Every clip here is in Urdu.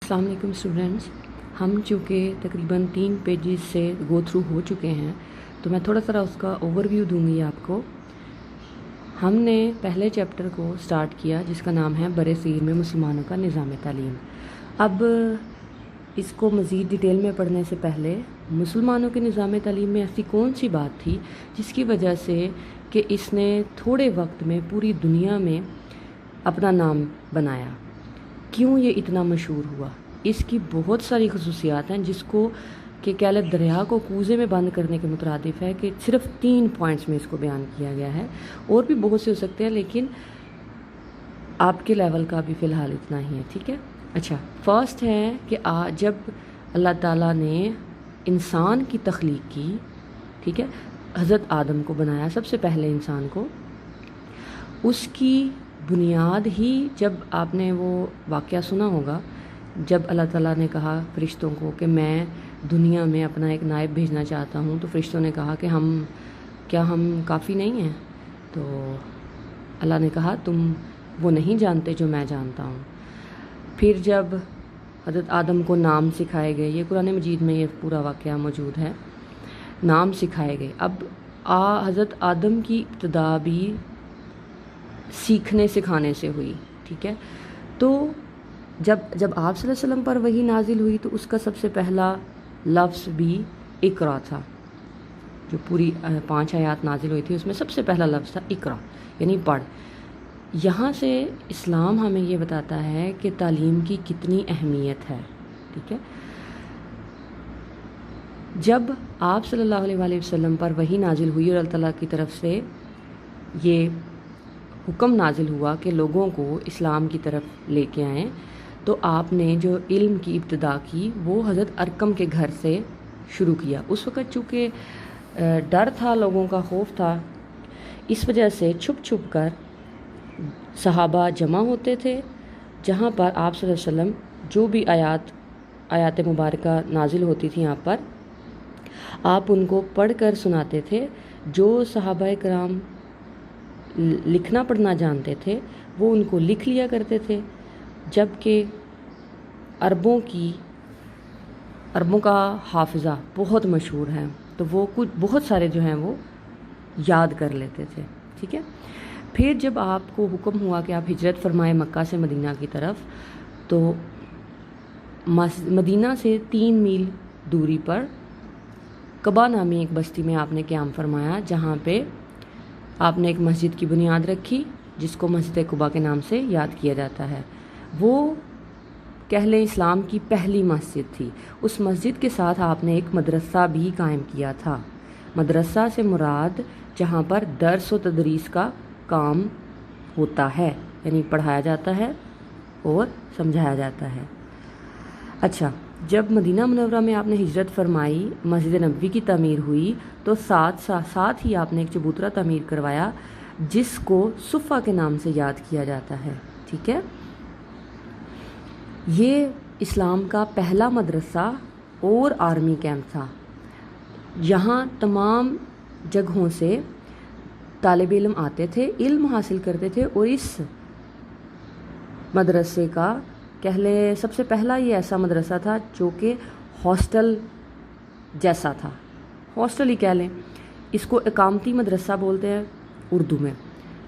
السلام علیکم اسٹوڈنٹس، ہم چونکہ تقریباً 3 پیجز سے گو تھرو ہو چکے ہیں تو میں تھوڑا سا اس کا اوور ویو دوں گی آپ کو۔ ہم نے پہلے چیپٹر کو سٹارٹ کیا جس کا نام ہے بر صغیر میں مسلمانوں کا نظام تعلیم۔ اب اس کو مزید ڈیٹیل میں پڑھنے سے پہلے مسلمانوں کے نظام تعلیم میں ایسی کون سی بات تھی جس کی وجہ سے کہ اس نے تھوڑے وقت میں پوری دنیا میں اپنا نام بنایا، کیوں یہ اتنا مشہور ہوا؟ اس کی بہت ساری خصوصیات ہیں جس کو کہ کیلب دریا کو کوزے میں بند کرنے کے مترادف ہے کہ صرف 3 پوائنٹس میں اس کو بیان کیا گیا ہے، اور بھی بہت سے ہو سکتے ہیں لیکن آپ کے لیول کا بھی فی الحال اتنا ہی ہے، ٹھیک ہے؟ اچھا، فرسٹ ہے کہ جب اللہ تعالیٰ نے انسان کی تخلیق کی، ٹھیک ہے، حضرت آدم کو بنایا سب سے پہلے انسان کو، اس کی بنیاد ہی جب آپ نے وہ واقعہ سنا ہوگا جب اللہ تعالیٰ نے کہا فرشتوں کو کہ میں دنیا میں اپنا ایک نائب بھیجنا چاہتا ہوں، تو فرشتوں نے کہا کہ ہم کافی نہیں ہیں؟ تو اللہ نے کہا تم وہ نہیں جانتے جو میں جانتا ہوں۔ پھر جب حضرت آدم کو نام سکھائے گئے، یہ قرآن مجید میں یہ پورا واقعہ موجود ہے، نام سکھائے گئے۔ اب حضرت آدم کی ابتدا بھی سیکھنے سکھانے سے ہوئی، ٹھیک ہے؟ تو جب آپ صلی اللہ علیہ وسلم پر وحی نازل ہوئی تو اس کا سب سے پہلا لفظ بھی اقرا تھا۔ جو پوری 5 آیات نازل ہوئی تھی اس میں سب سے پہلا لفظ تھا اقرا، یعنی پڑھ۔ یہاں سے اسلام ہمیں یہ بتاتا ہے کہ تعلیم کی کتنی اہمیت ہے، ٹھیک ہے؟ جب آپ صلی اللہ علیہ وآلہ وسلم پر وحی نازل ہوئی اور اللہ تعالیٰ کی طرف سے یہ حکم نازل ہوا کہ لوگوں کو اسلام کی طرف لے کے آئیں، تو آپ نے جو علم کی ابتدا کی وہ حضرت ارقم کے گھر سے شروع کیا۔ اس وقت چونکہ ڈر تھا، لوگوں کا خوف تھا، اس وجہ سے چھپ چھپ کر صحابہ جمع ہوتے تھے، جہاں پر آپ صلی اللہ علیہ وسلم جو بھی آیات مبارکہ نازل ہوتی تھیں آپ پر، آپ ان کو پڑھ کر سناتے تھے۔ جو صحابہ کرام لکھنا پڑھنا جانتے تھے وہ ان کو لکھ لیا کرتے تھے، جبکہ عربوں کا حافظہ بہت مشہور ہے، تو وہ بہت سارے جو ہیں وہ یاد کر لیتے تھے، ٹھیک ہے؟ پھر جب آپ کو حکم ہوا کہ آپ ہجرت فرمائیں مکہ سے مدینہ کی طرف، تو مدینہ سے 3 میل دوری پر قبا نامی ایک بستی میں آپ نے قیام فرمایا، جہاں پہ آپ نے ایک مسجد کی بنیاد رکھی جس کو مسجد قبا کے نام سے یاد کیا جاتا ہے۔ وہ اہل اسلام کی پہلی مسجد تھی۔ اس مسجد کے ساتھ آپ نے ایک مدرسہ بھی قائم کیا تھا۔ مدرسہ سے مراد جہاں پر درس و تدریس کا کام ہوتا ہے، یعنی پڑھایا جاتا ہے اور سمجھایا جاتا ہے۔ اچھا، جب مدینہ منورہ میں آپ نے ہجرت فرمائی، مسجد نبوی کی تعمیر ہوئی، تو ساتھ ہی آپ نے ایک چبوترا تعمیر کروایا جس کو صفہ کے نام سے یاد کیا جاتا ہے، ٹھیک ہے؟ یہ اسلام کا پہلا مدرسہ اور آرمی کیمپ تھا۔ یہاں تمام جگہوں سے طالب علم آتے تھے، علم حاصل کرتے تھے، اور اس مدرسے کا سب سے پہلا یہ ایسا مدرسہ تھا جو کہ ہاسٹل جیسا تھا، ہاسٹل ہی کہہ لیں۔ اس کو اقامتی مدرسہ بولتے ہیں اردو میں۔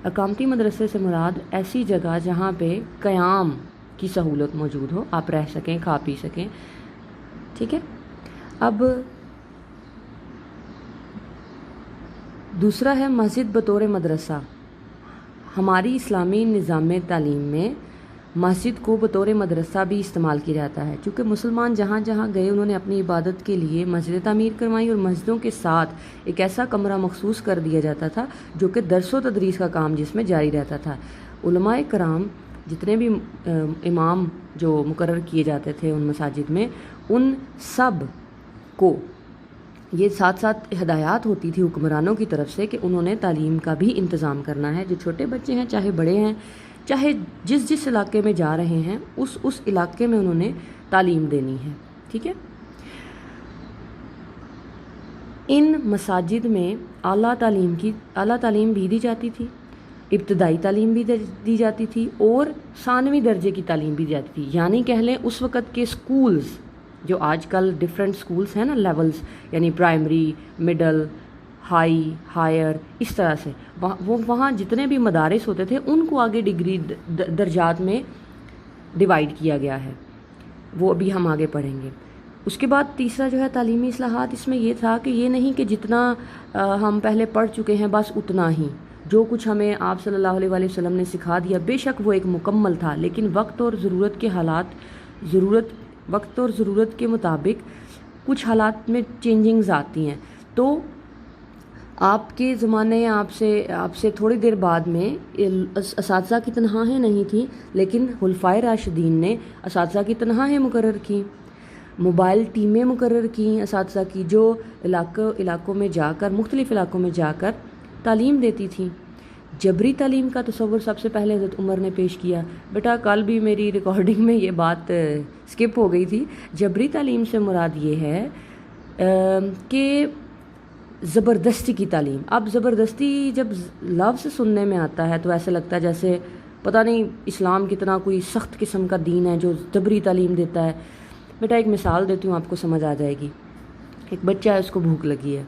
اقامتی مدرسے سے مراد ایسی جگہ جہاں پہ قیام کی سہولت موجود ہو، آپ رہ سکیں، کھا پی سکیں، ٹھیک ہے؟ اب دوسرا ہے مسجد بطور مدرسہ۔ ہماری اسلامی نظام تعلیم میں مسجد کو بطور مدرسہ بھی استعمال کیا جاتا ہے، چونکہ مسلمان جہاں جہاں گئے انہوں نے اپنی عبادت کے لیے مسجد تعمیر کروائی، اور مسجدوں کے ساتھ ایک ایسا کمرہ مخصوص کر دیا جاتا تھا جو کہ درس و تدریس کا کام جس میں جاری رہتا تھا۔ علماء کرام جتنے بھی امام جو مقرر کیے جاتے تھے ان مساجد میں، ان سب کو یہ ساتھ ساتھ ہدایات ہوتی تھی حکمرانوں کی طرف سے کہ انہوں نے تعلیم کا بھی انتظام کرنا ہے۔ جو چھوٹے بچے ہیں چاہے بڑے ہیں، چاہے جس علاقے میں جا رہے ہیں اس علاقے میں انہوں نے تعلیم دینی ہے، ٹھیک ہے؟ ان مساجد میں اعلیٰ تعلیم بھی دی جاتی تھی، ابتدائی تعلیم بھی دی جاتی تھی اور ثانوی درجے کی تعلیم بھی دی جاتی تھی، یعنی کہہ لیں اس وقت کے سکولز جو آج کل ڈفرینٹ سکولز ہیں نا، لیولز، یعنی پرائمری، مڈل، ہائی، ہائر، اس طرح سے وہاں جتنے بھی مدارس ہوتے تھے ان کو آگے ڈگری درجات میں ڈیوائیڈ کیا گیا ہے، وہ ابھی ہم آگے پڑھیں گے۔ اس کے بعد تیسرا جو ہے تعلیمی اصلاحات، اس میں یہ تھا کہ یہ نہیں کہ جتنا ہم پہلے پڑھ چکے ہیں بس اتنا ہی، جو کچھ ہمیں آپ صلی اللہ علیہ وآلہ وسلم نے سکھا دیا بے شک وہ ایک مکمل تھا، لیکن وقت اور ضرورت کے حالات، وقت اور ضرورت کے مطابق کچھ حالات میں چینجنگز آتی ہیں۔ تو آپ کے زمانے آپ سے تھوڑی دیر بعد میں اساتذہ کی تنخواہیں نہیں تھیں، لیکن خلفائے راشدین نے اساتذہ کی تنخواہیں مقرر کیں، موبائل ٹیمیں مقرر کیں اساتذہ کی، جو علاقوں میں جا کر، مختلف علاقوں میں جا کر تعلیم دیتی تھیں۔ جبری تعلیم کا تصور سب سے پہلے حضرت عمر نے پیش کیا۔ بیٹا کل بھی میری ریکارڈنگ میں یہ بات سکپ ہو گئی تھی۔ جبری تعلیم سے مراد یہ ہے کہ زبردستی کی تعلیم۔ اب زبردستی جب لفظ سننے میں آتا ہے تو ایسے لگتا ہے جیسے پتہ نہیں اسلام کتنا کوئی سخت قسم کا دین ہے جو جبری تعلیم دیتا ہے۔ بیٹا ایک مثال دیتی ہوں، آپ کو سمجھ آ جائے گی۔ ایک بچہ ہے، اس کو بھوک لگی ہے،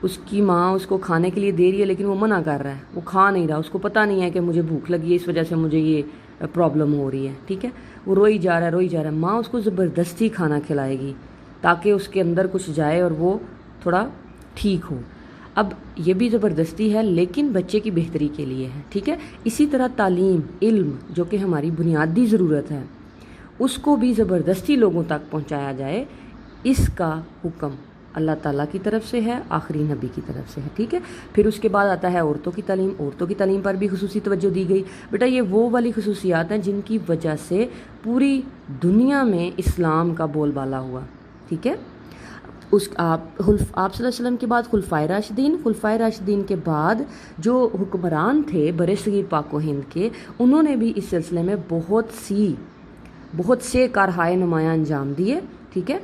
اس کی ماں اس کو کھانے کے لیے دے رہی ہے لیکن وہ منع کر رہا ہے، وہ کھا نہیں رہا، اس کو پتہ نہیں ہے کہ مجھے بھوک لگی ہے، اس وجہ سے مجھے یہ پرابلم ہو رہی ہے، ٹھیک ہے۔ وہ روئی جا رہا ہے، ماں اس کو زبردستی کھانا کھلائے گی تاکہ اس کے اندر کچھ جائے اور وہ تھوڑا ٹھیک ہو۔ اب یہ بھی زبردستی ہے لیکن بچے کی بہتری کے لیے ہے، ٹھیک ہے۔ اسی طرح تعلیم، علم جو کہ ہماری بنیادی ضرورت ہے، اس کو بھی زبردستی لوگوں تک پہنچایا جائے، اس کا حکم اللہ تعالیٰ کی طرف سے ہے، آخری نبی کی طرف سے ہے، ٹھیک ہے۔ پھر اس کے بعد آتا ہے عورتوں کی تعلیم۔ عورتوں کی تعلیم پر بھی خصوصی توجہ دی گئی۔ بیٹا یہ وہ والی خصوصیات ہیں جن کی وجہ سے پوری دنیا میں اسلام کا بول بالا ہوا، ٹھیک ہے۔ آپ صلی اللہ علیہ وسلم کے بعد خلفائے راشدین کے بعد جو حکمران تھے برصغیر پاک و ہند کے، انہوں نے بھی اس سلسلے میں بہت سے کارہائے نمایاں انجام دیے، ٹھیک ہے۔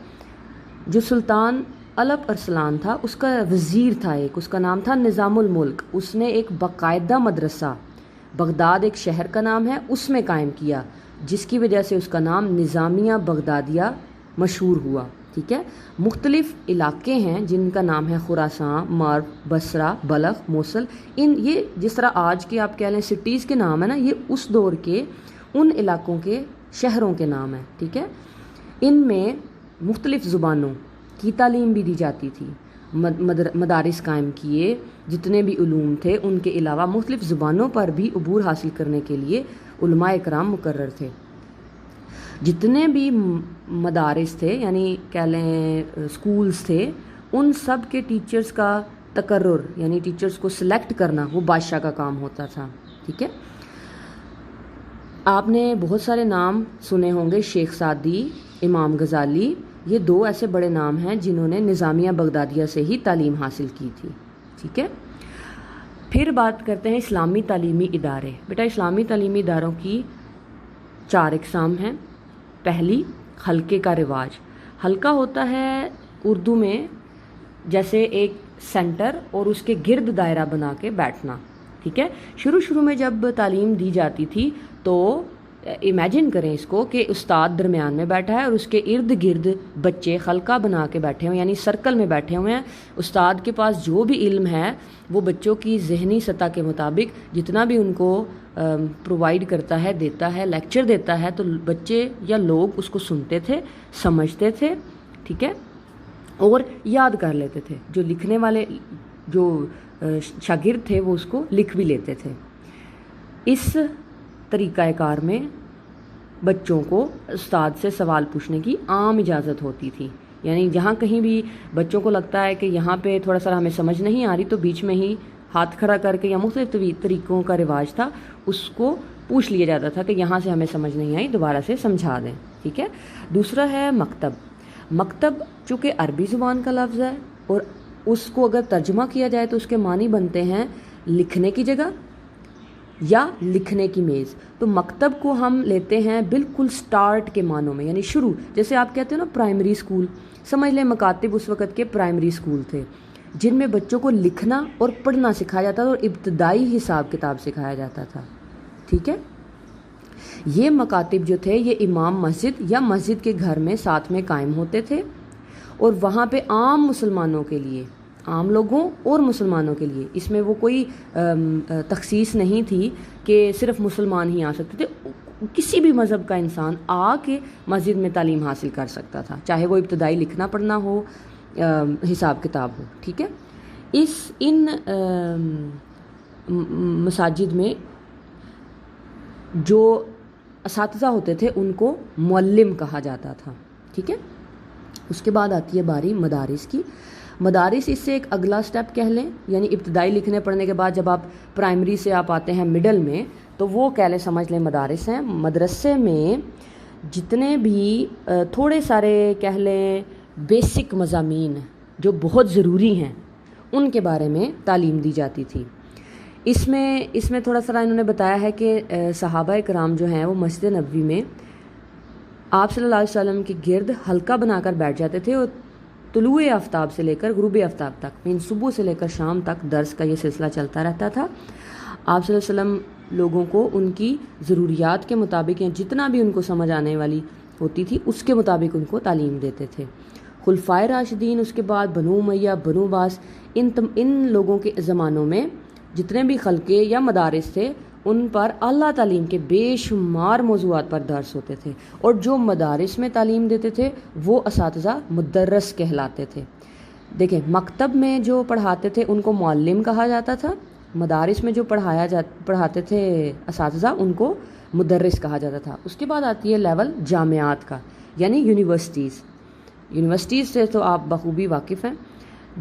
جو سلطان الپ ارسلان تھا، اس کا وزیر تھا ایک، اس کا نام تھا نظام الملک۔ اس نے ایک باقاعدہ مدرسہ، بغداد ایک شہر کا نام ہے، اس میں قائم کیا، جس کی وجہ سے اس کا نام نظامیہ بغدادیہ مشہور ہوا، ٹھیک ہے۔ مختلف علاقے ہیں جن کا نام ہے خراسان، مرو، بصرہ، بلخ، موصل۔ یہ جس طرح آج کے آپ کہہ لیں سٹیز کے نام ہیں نا، یہ اس دور کے ان علاقوں کے شہروں کے نام ہیں، ٹھیک ہے۔ ان میں مختلف زبانوں کی تعلیم بھی دی جاتی تھی، مدارس قائم کیے، جتنے بھی علوم تھے ان کے علاوہ مختلف زبانوں پر بھی عبور حاصل کرنے کے لیے علماء اکرام مقرر تھے۔ جتنے بھی مدارس تھے، یعنی کہہ لیں سکولز تھے، ان سب کے ٹیچرز کا تقرر، یعنی ٹیچرز کو سلیکٹ کرنا، وہ بادشاہ کا کام ہوتا تھا، ٹھیک ہے۔ آپ نے بہت سارے نام سنے ہوں گے، شیخ سعدی، امام غزالی، یہ دو ایسے بڑے نام ہیں جنہوں نے نظامیہ بغدادیہ سے ہی تعلیم حاصل کی تھی، ٹھیک ہے۔ پھر بات کرتے ہیں اسلامی تعلیمی ادارے۔ بیٹا اسلامی تعلیمی اداروں کی 4 اقسام ہیں۔ پہلی، حلقے کا رواج۔ حلقہ ہوتا ہے اردو میں جیسے ایک سینٹر اور اس کے گرد دائرہ بنا کے بیٹھنا، ٹھیک ہے۔ شروع میں جب تعلیم دی جاتی تھی تو امیجن کریں اس کو کہ استاد درمیان میں بیٹھا ہے اور اس کے ارد گرد بچے حلقہ بنا کے بیٹھے ہوئے، یعنی سرکل میں بیٹھے ہوئے ہیں۔ استاد کے پاس جو بھی علم ہے وہ بچوں کی ذہنی سطح کے مطابق جتنا بھی ان کو پرووائڈ کرتا ہے، دیتا ہے، لیکچر دیتا ہے، تو بچے یا لوگ اس کو سنتے تھے، سمجھتے تھے، ٹھیک ہے، اور یاد کر لیتے تھے۔ جو لکھنے والے جو شاگرد تھے وہ اس کو لکھ بھی لیتے تھے۔ اس طریقہ کار میں بچوں کو استاد سے سوال پوچھنے کی عام اجازت ہوتی تھی، یعنی جہاں کہیں بھی بچوں کو لگتا ہے کہ یہاں پہ تھوڑا سا ہمیں سمجھ نہیں آ رہی تو بیچ میں ہی ہاتھ کھڑا کر کے، یا مختلف طریقوں کا رواج تھا، اس کو پوچھ لیا جاتا تھا کہ یہاں سے ہمیں سمجھ نہیں آئی، دوبارہ سے سمجھا دیں، ٹھیک ہے۔ دوسرا ہے مکتب۔ مکتب چونکہ عربی زبان کا لفظ ہے اور اس کو اگر ترجمہ کیا جائے تو اس کے معنی بنتے ہیں لکھنے کی جگہ یا لکھنے کی میز۔ تو مکتب کو ہم لیتے ہیں بالکل سٹارٹ کے معنوں میں، یعنی شروع، جیسے آپ کہتے ہیں نا پرائمری اسکول، سمجھ لیں مکاتب اس وقت کے پرائمری اسکول تھے۔ جن میں بچوں کو لکھنا اور پڑھنا سکھایا جاتا تھا اور ابتدائی حساب کتاب سکھایا جاتا تھا. ٹھیک ہے. یہ مکاتب جو تھے یہ امام مسجد یا مسجد کے گھر میں ساتھ میں قائم ہوتے تھے اور وہاں پہ عام مسلمانوں کے لیے، عام لوگوں اور مسلمانوں کے لیے، اس میں وہ کوئی تخصیص نہیں تھی کہ صرف مسلمان ہی آ سکتے تھے. کسی بھی مذہب کا انسان آ کے مسجد میں تعلیم حاصل کر سکتا تھا، چاہے وہ ابتدائی لکھنا پڑھنا ہو، حساب کتاب ہو. ٹھیک ہے. ان مساجد میں جو اساتذہ ہوتے تھے ان کو معلم کہا جاتا تھا. ٹھیک ہے. اس کے بعد آتی ہے باری مدارس کی. مدارس اس سے ایک اگلا سٹیپ کہہ لیں، یعنی ابتدائی لکھنے پڑھنے کے بعد جب آپ پرائمری سے آپ آتے ہیں مڈل میں، تو وہ کہہ لیں سمجھ لیں مدارس ہیں. مدرسے میں جتنے بھی تھوڑے سارے کہہ لیں بیسک مضامین جو بہت ضروری ہیں ان کے بارے میں تعلیم دی جاتی تھی. اس میں تھوڑا سا انہوں نے بتایا ہے کہ صحابہ کرام جو ہیں وہ مسجد نبوی میں آپ صلی اللہ علیہ وسلم کے گرد حلقہ بنا کر بیٹھ جاتے تھے اور طلوع آفتاب سے لے کر غروب آفتاب تک، یعنی صبح سے لے کر شام تک درس کا یہ سلسلہ چلتا رہتا تھا. آپ صلی اللہ علیہ وسلم لوگوں کو ان کی ضروریات کے مطابق یا جتنا بھی ان کو سمجھ آنے والی ہوتی تھی اس کے مطابق ان کو تعلیم دیتے تھے. خلفائے راشدین، اس کے بعد بنو امیہ، بنو عباس، ان لوگوں کے زمانوں میں جتنے بھی خلقے یا مدارس تھے ان پر اعلیٰ تعلیم کے بے شمار موضوعات پر درس ہوتے تھے، اور جو مدارس میں تعلیم دیتے تھے وہ اساتذہ مدرس کہلاتے تھے. دیکھیں، مکتب میں جو پڑھاتے تھے ان کو معلم کہا جاتا تھا، مدارس میں جو پڑھاتے تھے اساتذہ ان کو مدرس کہا جاتا تھا. اس کے بعد آتی ہے لیول جامعات کا، یعنی یونیورسٹیز. یونیورسٹیز سے تو آپ بخوبی واقف ہیں.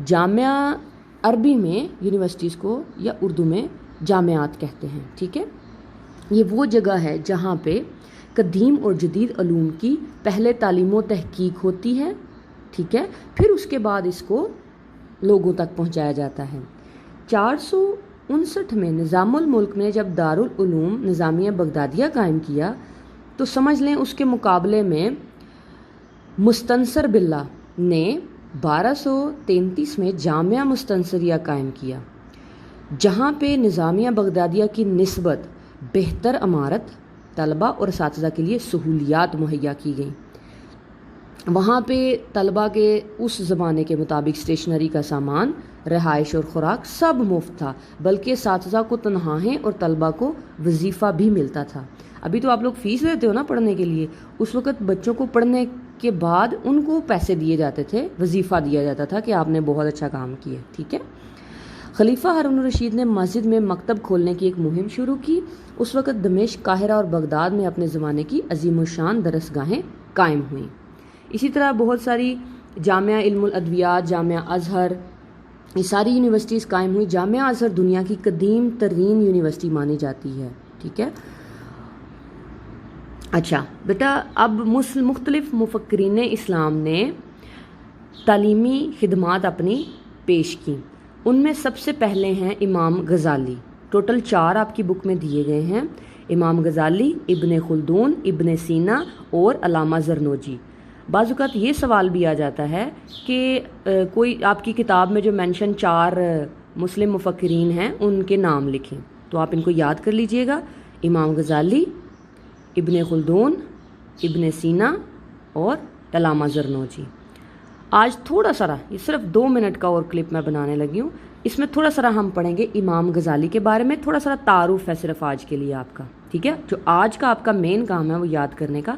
جامعہ عربی میں یونیورسٹیز کو یا اردو میں جامعات کہتے ہیں. ٹھیک ہے. یہ وہ جگہ ہے جہاں پہ قدیم اور جدید علوم کی پہلے تعلیم و تحقیق ہوتی ہے. ٹھیک ہے. پھر اس کے بعد اس کو لوگوں تک پہنچایا جاتا ہے. 459 میں نظام الملک نے جب دارالعلوم نظامیہ بغدادیہ قائم کیا تو سمجھ لیں اس کے مقابلے میں مستنصر باللہ نے 1233 میں جامعہ مستنصریہ قائم کیا، جہاں پہ نظامیہ بغدادیہ کی نسبت بہتر عمارت، طلبہ اور اساتذہ کے لیے سہولیات مہیا کی گئیں. وہاں پہ طلبہ کے اس زمانے کے مطابق اسٹیشنری کا سامان، رہائش اور خوراک سب مفت تھا، بلکہ اساتذہ کو تنخواہیں اور طلبہ کو وظیفہ بھی ملتا تھا. ابھی تو آپ لوگ فیس دیتے ہو نا پڑھنے کے لیے، اس وقت بچوں کو پڑھنے کے بعد ان کو پیسے دیے جاتے تھے، وظیفہ دیا جاتا تھا کہ آپ نے بہت اچھا کام کیا. ٹھیک ہے. خلیفہ ہارون الرشید نے مسجد میں مکتب کھولنے کی ایک مہم شروع کی. اس وقت دمشق، قاہرہ اور بغداد میں اپنے زمانے کی عظیم الشان درسگاہیں قائم ہوئیں. اسی طرح بہت ساری جامعہ علم الادویات، جامعہ ازہر، یہ ساری یونیورسٹیز قائم ہوئی. جامعہ ازہر دنیا کی قدیم ترین یونیورسٹی مانی جاتی ہے. ٹھیک ہے. اچھا بیٹا، اب مختلف مفکرین اسلام نے تعلیمی خدمات اپنی پیش کی. ان میں سب سے پہلے ہیں امام غزالی. ٹوٹل 4 آپ کی بک میں دیے گئے ہیں. امام غزالی، ابن خلدون، ابن سینا اور علامہ زرنوجی. بعض اوقات یہ سوال بھی آ جاتا ہے کہ کوئی آپ کی کتاب میں جو مینشن 4 مسلم مفکرین ہیں ان کے نام لکھیں، تو آپ ان کو یاد کر لیجئے گا. امام غزالی، ابن خلدون، ابن سینا اور علامہ زرنوجی. آج تھوڑا سا یہ صرف 2 منٹ کا اور کلپ میں بنانے لگی ہوں، اس میں تھوڑا سا ہم پڑھیں گے امام غزالی کے بارے میں. تھوڑا سا تعارف ہے صرف آج کے لیے آپ کا. ٹھیک ہے. جو آج کا آپ کا مین کام ہے وہ یاد کرنے کا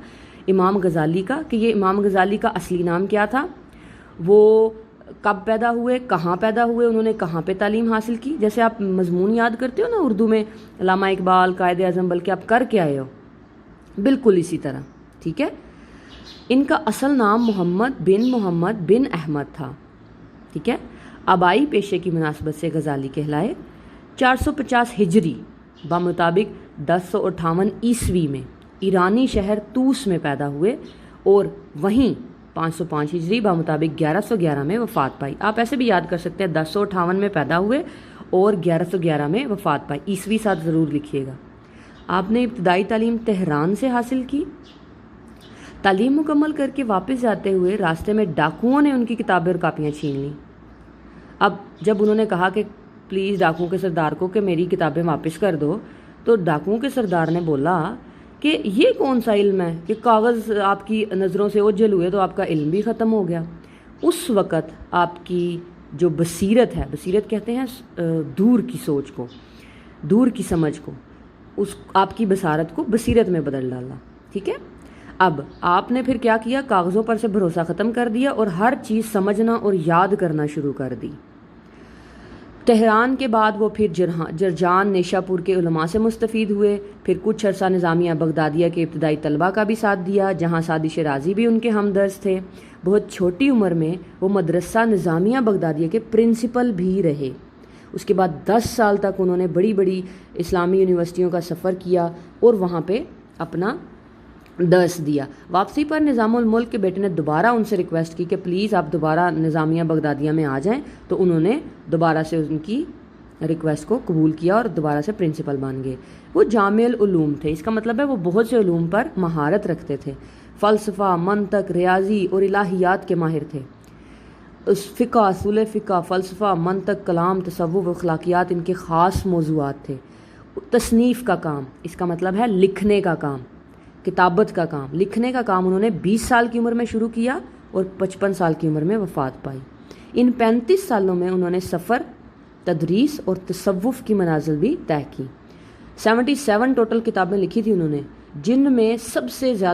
امام غزالی کا، کہ یہ امام غزالی کا اصلی نام کیا تھا، وہ کب پیدا ہوئے، کہاں پیدا ہوئے، انہوں نے کہاں پہ تعلیم حاصل کی. جیسے آپ مضمون یاد کرتے ہو نا اردو میں، علامہ اقبال، قائد اعظم، بلکہ آپ کر کے آئے ہو، بالکل اسی طرح. ٹھیک ہے. ان کا اصل نام محمد بن احمد تھا. ٹھیک ہے. آبائی پیشے کی مناسبت سے غزالی کہلائے. 450 ہجری بمطابق 1058 عیسوی میں ایرانی شہر طوس میں پیدا ہوئے اور وہیں 505 ہجری بمطابق 1111 میں وفات پائی. آپ ایسے بھی یاد کر سکتے ہیں، 1058 میں پیدا ہوئے اور 1111 میں وفات پائی. عیسوی ساتھ ضرور لکھیے گا. آپ نے ابتدائی تعلیم تہران سے حاصل کی. تعلیم مکمل کر کے واپس جاتے ہوئے راستے میں ڈاکوؤں نے ان کی کتابیں اور کاپیاں چھین لیں. اب جب انہوں نے کہا کہ پلیز ڈاکوؤں کے سردار کو کہ میری کتابیں واپس کر دو، تو ڈاکوؤں کے سردار نے بولا کہ یہ کون سا علم ہے کہ کاغذ آپ کی نظروں سے اوجھل ہوئے تو آپ کا علم بھی ختم ہو گیا۔ اس وقت آپ کی جو بصیرت ہے، بصیرت کہتے ہیں دور کی سوچ کو، دور کی سمجھ کو، اس آپ کی بصارت کو بصیرت میں بدل ڈالا، ٹھیک ہے۔ اب آپ نے پھر کیا کیا، کاغذوں پر سے بھروسہ ختم کر دیا اور ہر چیز سمجھنا اور یاد کرنا شروع کر دی۔ تہران کے بعد وہ پھر جرجان نیشا پور کے علماء سے مستفید ہوئے، پھر کچھ عرصہ نظامیہ بغدادیہ کے ابتدائی طلبہ کا بھی ساتھ دیا، جہاں سعدی شیرازی بھی ان کے ہمدرس تھے۔ بہت چھوٹی عمر میں وہ مدرسہ نظامیہ بغدادیہ کے پرنسپل بھی رہے۔ اس کے بعد 10 سال تک انہوں نے بڑی بڑی اسلامی یونیورسٹیوں کا سفر کیا اور وہاں پہ اپنا درس دیا۔ واپسی پر نظام الملک کے بیٹے نے دوبارہ ان سے ریکویسٹ کی کہ پلیز آپ دوبارہ نظامیہ بغدادیہ میں آ جائیں، تو انہوں نے دوبارہ سے ان کی ریکویسٹ کو قبول کیا اور دوبارہ سے پرنسپل بن گئے۔ وہ جامع العلوم تھے، اس کا مطلب ہے وہ بہت سے علوم پر مہارت رکھتے تھے، فلسفہ، منطق، ریاضی اور الہیات کے ماہر تھے۔ فقہ، اصول فقہ، فلسفہ، منطق، کلام، تصوف، اخلاقیات ان کے خاص موضوعات تھے۔ تصنیف کا کام، اس کا مطلب ہے لکھنے کا کام، کتابت کا کام، لکھنے کا کام انہوں نے 20 سال کی عمر میں شروع کیا اور 55 سال کی عمر میں وفات پائی۔ ان 35 سالوں میں انہوں نے سفر، تدریس اور تصوف کی منازل بھی طے کی۔ 77 ٹوٹل کتابیں لکھی تھی انہوں نے، جن میں سب سے زیادہ